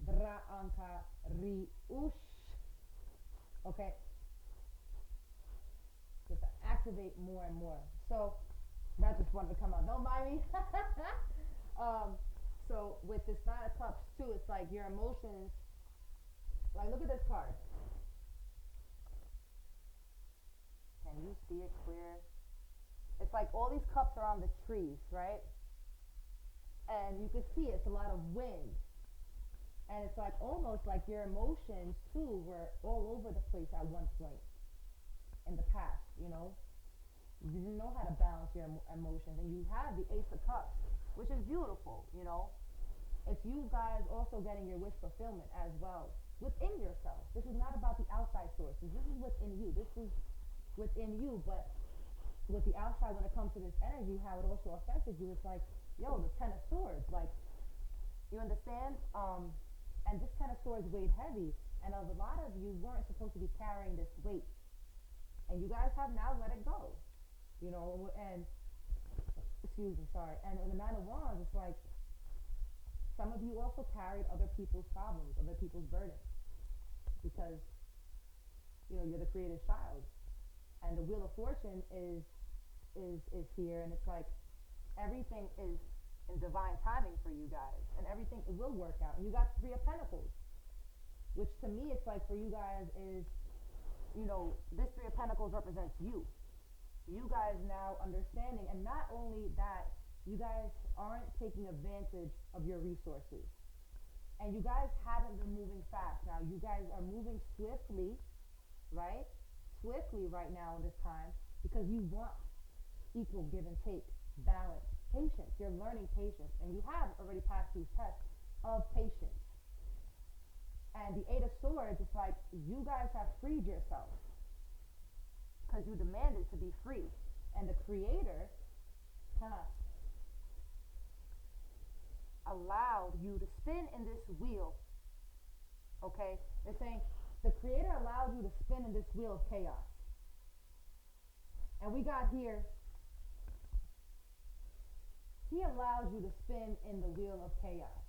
draanka riush. Okay, just to activate more and more. So that just wanted to come out. Don't mind me. So with this Nine of Cups too, it's like your emotions. Like, look at this card. Can you see it clear? It's like all these cups are on the trees, right? And you can see it's a lot of wind. And it's like almost like your emotions too were all over the place at one point in the past, You didn't know how to balance your emotions. And you have the Ace of Cups, which is beautiful, It's you guys also getting your wish fulfillment as well within yourself. This is not about the outside sources. This is within you. This is within you, but with the outside, when it comes to this energy, how it also affected you, it's like, yo, the Ten of Swords, like, you understand? And this Ten of Swords weighed heavy, and a lot of you weren't supposed to be carrying this weight, and you guys have now let it go, you know. And excuse me, sorry. And in the Nine of Wands, it's like some of you also carried other people's problems, other people's burdens, because you know you're the creator's child, and the Wheel of Fortune is here, and it's like everything is in divine timing for you guys, and everything it will work out. And you got Three of Pentacles, which to me it's like for you guys is, you know, this Three of Pentacles represents you. You guys now understanding, and not only that, you guys aren't taking advantage of your resources, and you guys haven't been moving fast. Now you guys are moving swiftly, right? Swiftly right now in this time, because you want equal give and take, balance, patience. You're learning patience, and you have already passed these tests of patience. And the Eight of Swords, it's like you guys have freed yourself because you demanded to be free, and the Creator allowed you to spin in this wheel. Okay, they're saying the Creator allowed you to spin in this wheel of chaos, and we got here. He allows you to spin in the wheel of chaos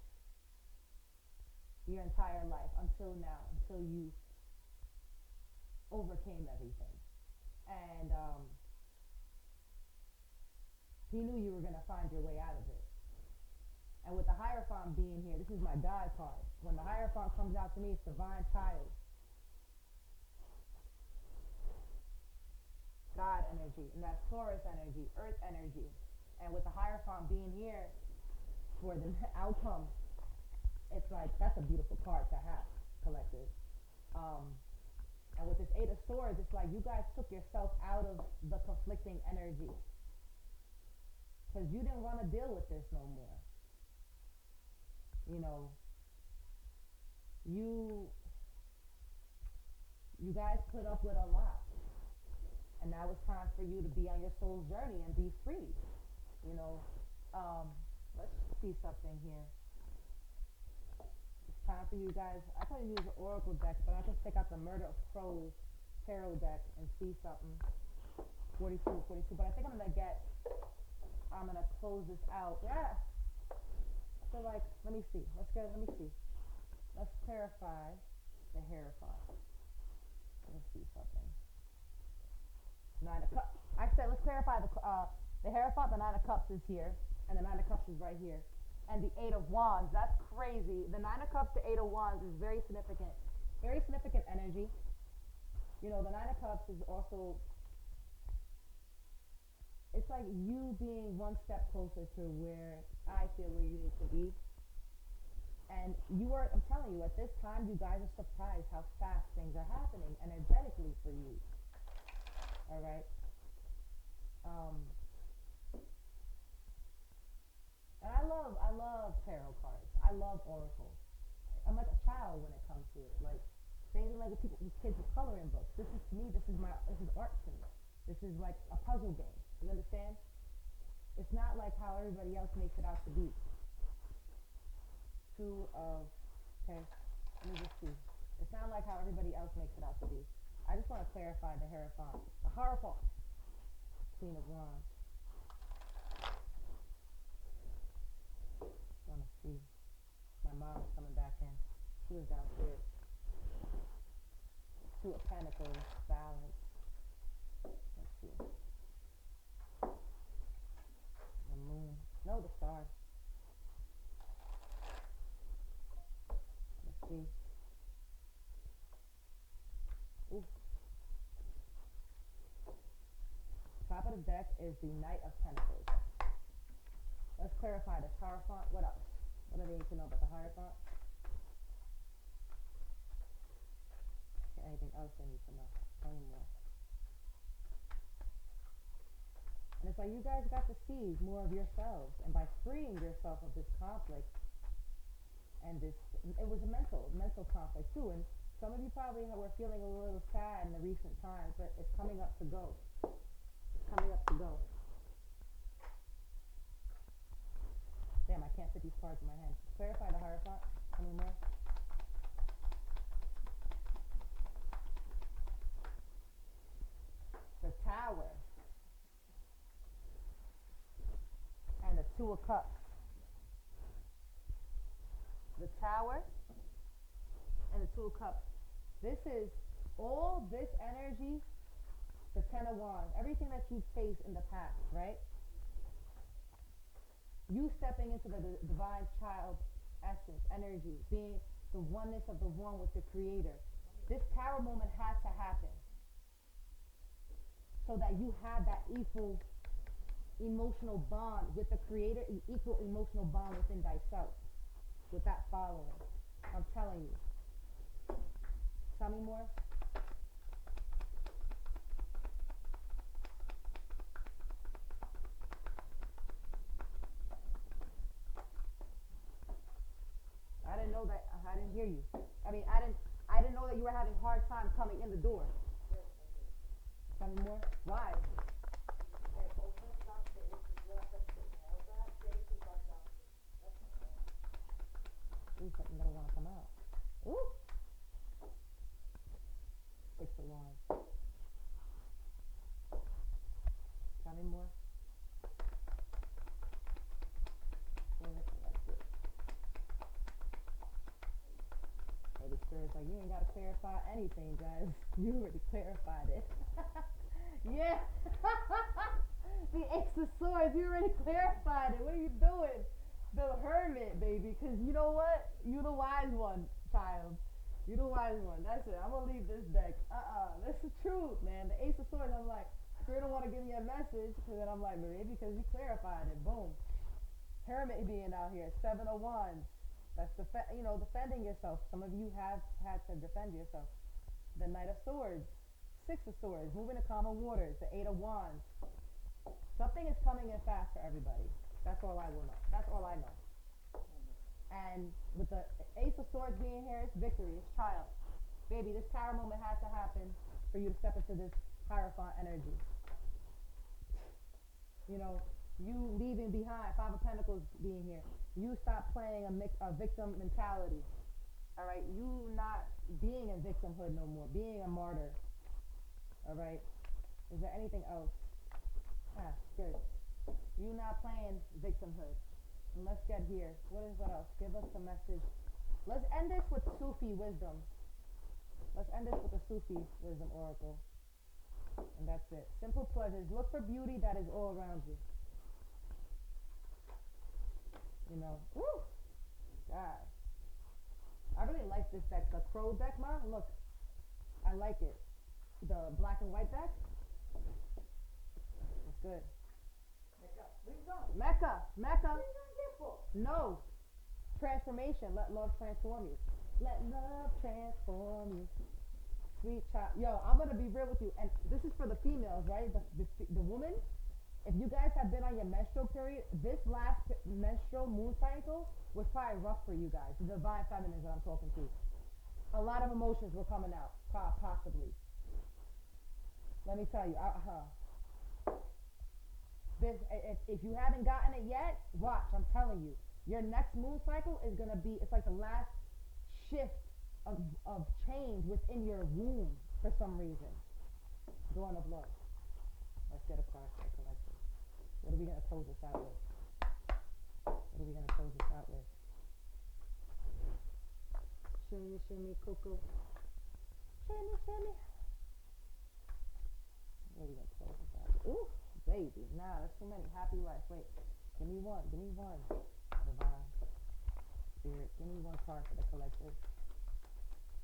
your entire life until now, until you overcame everything. And he knew you were going to find your way out of it. And with the Hierophant being here, this is my God card. When the Hierophant comes out to me, it's divine child. God energy, and that's Taurus energy, earth energy. And with the Hierophant being here for the outcome, it's like, that's a beautiful card to have, collective. And with this Eight of Swords, it's like you guys took yourself out of the conflicting energy, because you didn't want to deal with this no more. You know, you guys put up with a lot, and now it's time for you to be on your soul's journey and be free. You know, let's see something here. It's time for you guys. I could use an oracle deck, but I can take out the Murder of Crows tarot deck and see something. 42. But I think I'm gonna close this out. Yeah. I feel like, let me see. Let's clarify the Hierophant. Let's see something. Nine of Cups. I said let's clarify the Hierophant. The Nine of Cups is here, and the Nine of Cups is right here, and the Eight of Wands. That's crazy. The Nine of Cups, the Eight of Wands is very significant energy. You know, the Nine of Cups is also, it's like you being one step closer to where I feel where you need to be. And I'm telling you, at this time, you guys are surprised how fast things are happening energetically for you. All right. And I love tarot cards. I love oracles. I'm like a child when it comes to it. Like, same like with kids with coloring books. This is to me. This is art to me. This is like a puzzle game. You understand? It's not like how everybody else makes it out to be. Okay. Let me just see. It's not like how everybody else makes it out to be. I just want to clarify the Hierophant. The Hierophant. Queen of Wands. Want to see. My mom's coming back in. She was downstairs. Two of Pentacles. Balance. Let's see. The Moon. No, the Star. Let's see. Ooh. Top of the deck is the Knight of Pentacles. Let's clarify this Hierophant. What else? What do they need to know about the Hierophant? Anything else they need to know? Tell me more. And it's like you guys got to see more of yourselves, and by freeing yourself of this conflict, and this, it was a mental conflict too. And some of you probably were feeling a little sad in the recent times, but it's coming up to go. It's coming up to go. Damn, I can't fit these cards in my hand. Clarify the Hierophant. Any more? The Tower. And the Two of Cups. The Tower and the Two of Cups. This is all this energy, the Ten of Wands, everything that you've faced in the past, right? You stepping into the divine child essence, energy, being the oneness of the one with the creator. This Tower moment had to happen so that you had that equal emotional bond with the creator, equal emotional bond within thyself, with that following. I'm telling you. Tell me more. I didn't know that. I didn't hear you. I mean, I didn't know that you were having a hard time coming in the door. Tell me more. Why? Ooh, something that'll want to come out. Ooh. Six of Wands. Tell me more. Maybe Spirit's like, you ain't got to clarify anything, guys. You already clarified it. Yeah. The Ace of Swords, you already clarified it. What are you doing? The Hermit, baby. Because you know what? You the wise one, child. You the wise one. That's it. I'm going to leave this deck. That's the truth, man. The Ace of Swords, I'm like, Spirit don't want to give me a message. And then I'm like, maybe because you clarified it. Boom. Hermit being out here. Seven of Wands. That's defending yourself. Some of you have had to defend yourself. The Knight of Swords. Six of Swords. Moving to calmer waters. The Eight of Wands. Something is coming in fast for everybody. That's all I will know. That's all I know. And with the Ace of Swords being here, it's victory. It's triumph. Baby, this Tower moment has to happen for you to step into this Hierophant energy. You know, you leaving behind, Five of Pentacles being here. You stop playing a victim mentality. All right, you not being in victimhood no more, being a martyr. All right, is there anything else? Good. You not playing victimhood. And let's get here. What else? Give us a message. Let's end this with Sufi wisdom. Let's end this with the Sufi wisdom oracle. And that's it. Simple pleasures. Look for beauty that is all around you. You know. Woo! God. I really like this deck. The Crow deck, man. Look. I like it. The black and white deck. It's good. Mecca. No. Transformation. Let love transform you. Let love transform you. Sweet child. Yo, I'm going to be real with you. And this is for the females, right? The woman. If you guys have been on your menstrual period, this last menstrual moon cycle was probably rough for you guys. The divine feminines that I'm talking to. A lot of emotions were coming out. Possibly. Let me tell you. If you haven't gotten it yet, watch. I'm telling you. Your next moon cycle is going to be, it's like the last shift of change within your womb for some reason. Dawn of Love. Let's get a card for the collective. What are we going to close this out with? Shimmy, shimmy, Coco. Shimmy, shimmy. What are we going to close this out with? Ooh, baby. Nah, that's too many. Happy life. Wait. Give me one. Divine. Spirit. Give me one card for the collective.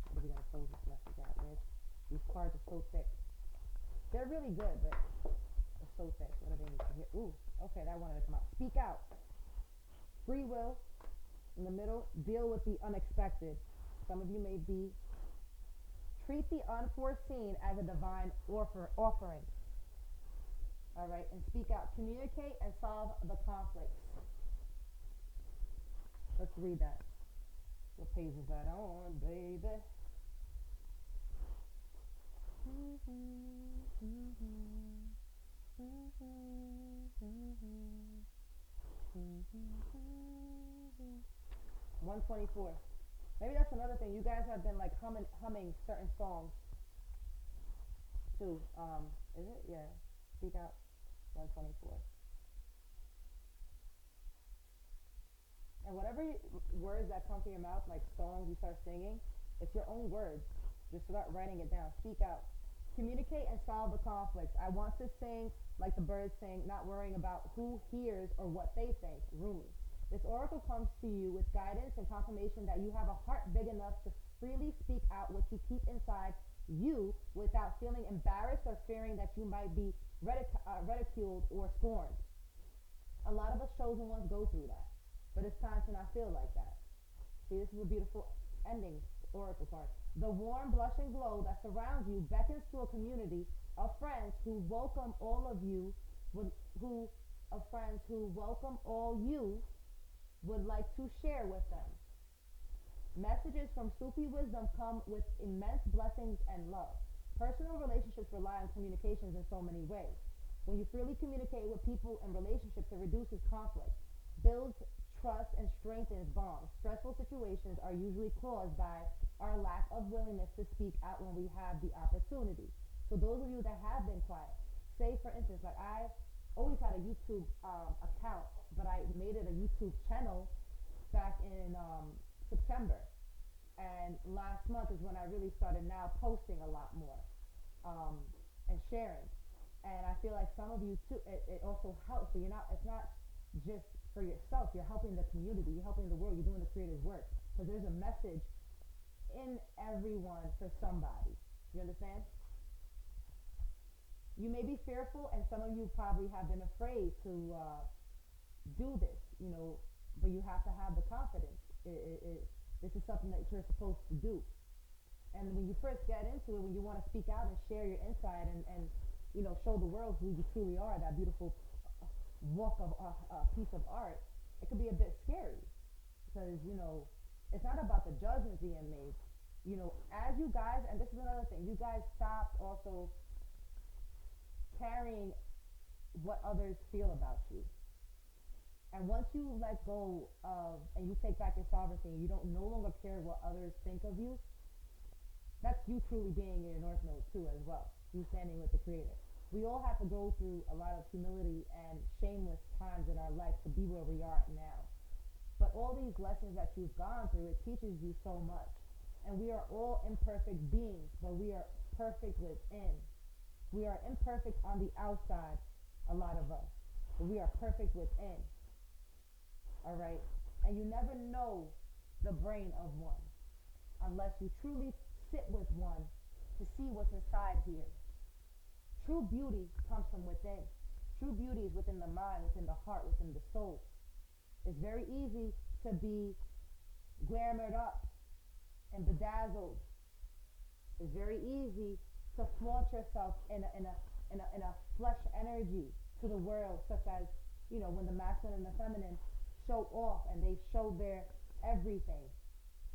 What are we going to close this message out with? These cards are so thick. They're really good, but they're so thick. What do they need to hear? Ooh, okay, that wanted to come out. Speak out. Free will. In the middle, deal with the unexpected. Some of you may be. Treat the unforeseen as a divine offering. All right, and speak out. Communicate and solve the conflicts. Let's read that. What page is that on, baby? Mm-hmm. 124. Maybe that's another thing. You guys have been like humming certain songs too. Is it? Yeah. Speak out. 124. And whatever words that come to your mouth, like songs you start singing, it's your own words. Just start writing it down. Speak out. Communicate and solve the conflicts. I want to sing like the birds sing, not worrying about who hears or what they think. Rumi. This oracle comes to you with guidance and confirmation that you have a heart big enough to freely speak out what you keep inside you without feeling embarrassed or fearing that you might be ridiculed or scorned. A lot of us chosen ones go through that, but it's time to not feel like that. See, this is a beautiful ending oracle card. The warm, blushing glow that surrounds you beckons to a community of friends who welcome all of you, would, who of friends who welcome all you would like to share with them. Messages from Sufi wisdom come with immense blessings and love. Personal relationships rely on communications in so many ways. When you freely communicate with people and relationships, it reduces conflict, builds trust, and strengthens bonds. Stressful situations are usually caused by our lack of willingness to speak out when we have the opportunity. So those of you that have been quiet, say for instance, like I always had a YouTube account, but I made it a YouTube channel back in September. And last month is when I really started now posting a lot more um, and sharing. And I feel like some of you too, it also helps. So you're not, it's not just for yourself. You're helping the community. You're helping the world. You're doing the creator's work. Because there's a message in everyone for somebody. You understand? You may be fearful, and some of you probably have been afraid to do this, but you have to have the confidence. This is something that you're supposed to do. And when you first get into it, when you want to speak out and share your insight and show the world who you truly are, that beautiful walk of piece of art, it could be a bit scary because it's not about the judgments being made. As you guys, and this is another thing, you guys stopped also carrying what others feel about you. And once you let go of and you take back your sovereignty and you don't no longer care what others think of you, that's you truly being in your North Node too as well. You standing with the Creator. We all have to go through a lot of humility and shameless times in our life to be where we are now. But all these lessons that you've gone through, it teaches you so much. And we are all imperfect beings, but we are perfect within. We are imperfect on the outside, a lot of us, but we are perfect within. All right? And you never know the brain of one unless you truly sit with one to see what's inside here. True beauty comes from within. True beauty is within the mind, within the heart, within the soul. It's very easy to be glamored up and bedazzled. It's very easy to flaunt yourself in a flesh energy to the world, such as when the masculine and the feminine show off and they show their everything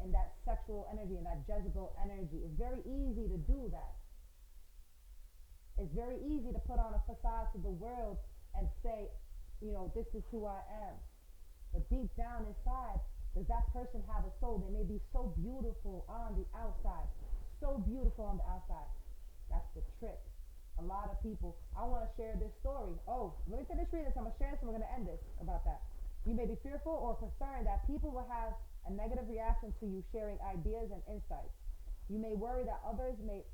and that sexual energy and that Jezebel energy. It's very easy to do that. It's very easy to put on a facade to the world and say, this is who I am. But deep down inside, does that person have a soul? They may be so beautiful on the outside, so beautiful on the outside. That's the trick. A lot of people, I want to share this story. Oh, let me finish reading this. I'm going to share this and we're going to end this about that. You may be fearful or concerned that people will have a negative reaction to you sharing ideas and insights. You may worry that others may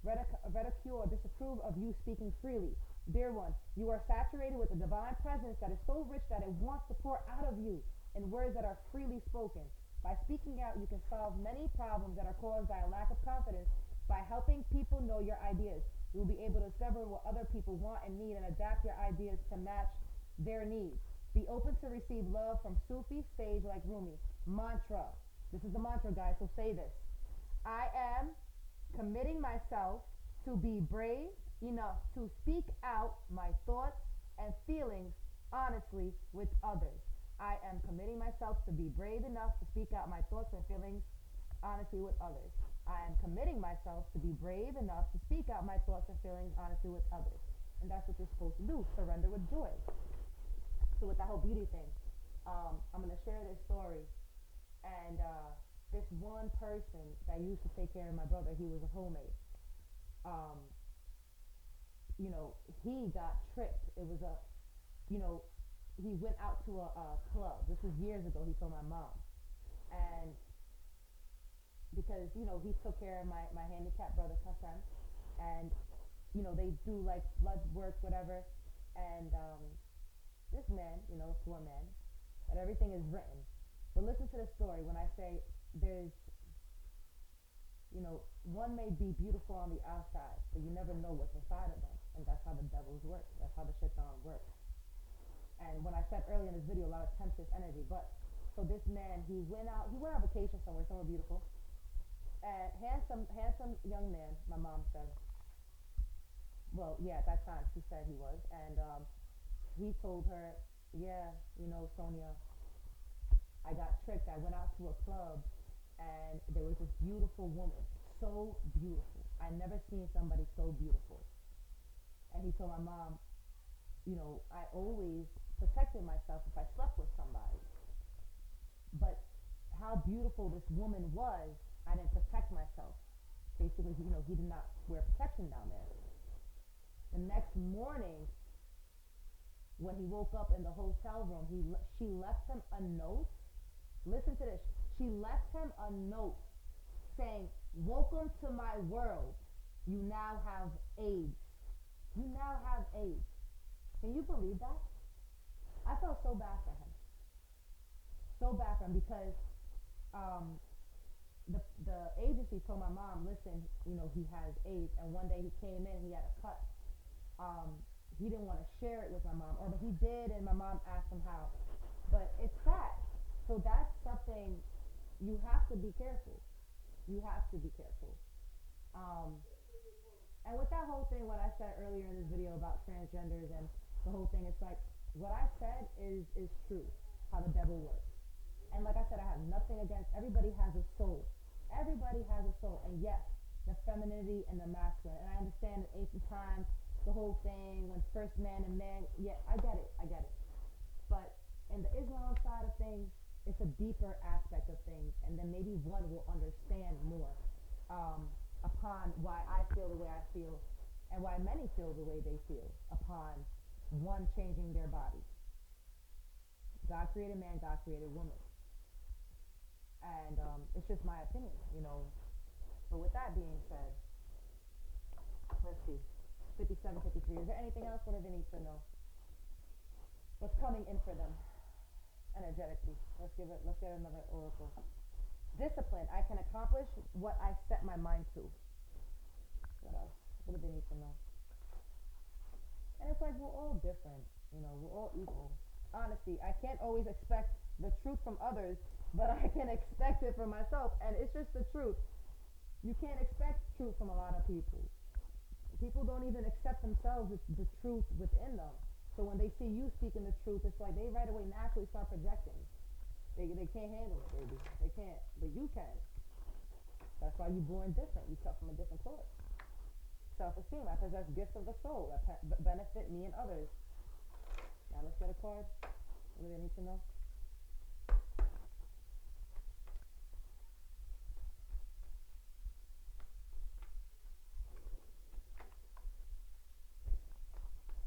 ridicule or disapprove of you speaking freely. Dear one, you are saturated with a divine presence that is so rich that it wants to pour out of you in words that are freely spoken. By speaking out, you can solve many problems that are caused by a lack of confidence. By helping people know your ideas, you will be able to discover what other people want and need and adapt your ideas to match their needs. Be open to receive love from Sufi sage like Rumi. Mantra. This is the mantra, guys, so say this. I am committing myself to be brave enough to speak out my thoughts and feelings honestly with others. I am committing myself to be brave enough to speak out my thoughts and feelings honestly with others. I am committing myself to be brave enough to speak out my thoughts and feelings honestly with others. And that's what you're supposed to do. Surrender with joy. So with that whole beauty thing, I'm gonna share this story. And this one person that used to take care of my brother, he was a homemade. Um, you know, he got tricked. It was a, you know, he went out to a club. This was years ago. He told my mom, and because he took care of my handicapped brother Hassan, and they do like blood work, whatever, and this man, poor man, and everything is written. But listen to the story when I say there's, one may be beautiful on the outside, but you never know what's inside of them, and that's how the devils work. That's how the shaitan works. And when I said earlier in this video, a lot of temptress energy, but so this man, he went on vacation somewhere beautiful, and handsome young man. My mom said, well, yeah, at that time she said he was, and he told her, yeah, Sonia, I got tricked. I went out to a club, and there was this beautiful woman, so beautiful. I never seen somebody so beautiful. And he told my mom, I always protected myself if I slept with somebody. But how beautiful this woman was, I didn't protect myself. Basically, he did not wear protection down there. The next morning, when he woke up in the hotel room, she left him a note. Listen to this. She left him a note saying, "Welcome to my world. You now have AIDS. You now have AIDS." Can you believe that? I felt so bad for him. So bad for him because the agency told my mom, listen, he has AIDS, and one day he came in, he had a cut. He didn't want to share it with my mom, or but he did, and my mom asked him how. But it's sad. So that's something you have to be careful. You have to be careful. And with that whole thing, what I said earlier in this video about transgenders and the whole thing, it's like what I said is true. How the devil works. And like I said, I have nothing against. Everybody has a soul. Everybody has a soul. And yes, the femininity and the masculine. And I understand in ancient times, the whole thing when first man and man. Yeah, I get it. But in the Islam side of things, it's a deeper aspect of things, and then maybe one will understand more upon why I feel the way I feel, and why many feel the way they feel upon one changing their body. God created man, God created woman, and it's just my opinion, But with that being said, let's see, 57, 53. Is there anything else? What do they need to know? What's coming in for them? Energetically. Let's get another oracle. Discipline. I can accomplish what I set my mind to. What else? What do they need to know? And it's like we're all different, we're all equal. Honestly, I can't always expect the truth from others, but I can expect it from myself, and it's just the truth. You can't expect truth from a lot of people. People don't even accept themselves the truth within them. So when they see you speaking the truth, it's like they right away naturally start projecting. They can't handle it, baby. They can't, but you can. That's why you're born different. You come from a different source. Self-esteem. I possess gifts of the soul that benefit me and others. Now let's get a card. What do they need to know?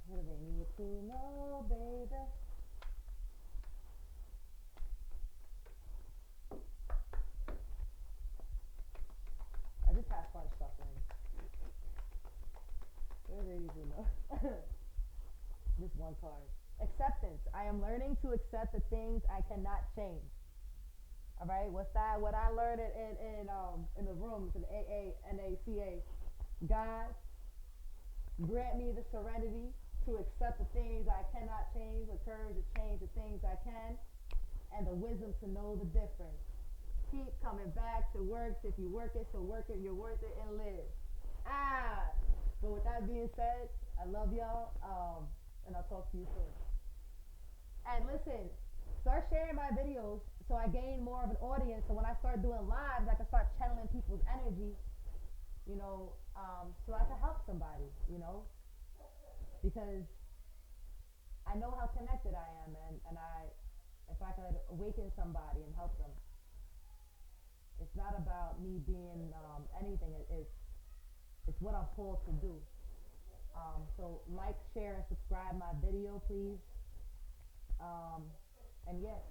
What do they need to know, baby? I just have fun shuffling. What do they need to know? This one card. Acceptance. I am learning to accept the things I cannot change. All right, what's that? What I learned in the rooms in AA, NACA. God, grant me the serenity to accept the things I cannot change, the courage to change the things I can, and the wisdom to know the difference. Keep coming back to work. If you work it, so work it. You're worth it, and live. But with that being said, I love y'all, and I'll talk to you soon. And listen, start sharing my videos so I gain more of an audience. So when I start doing lives, I can start channeling people's energy, so I can help somebody, because I know how connected I am, and if I could awaken somebody and help them, it's not about me being anything. It's what I'm called to do. So like, share, and subscribe my video, please. And yeah.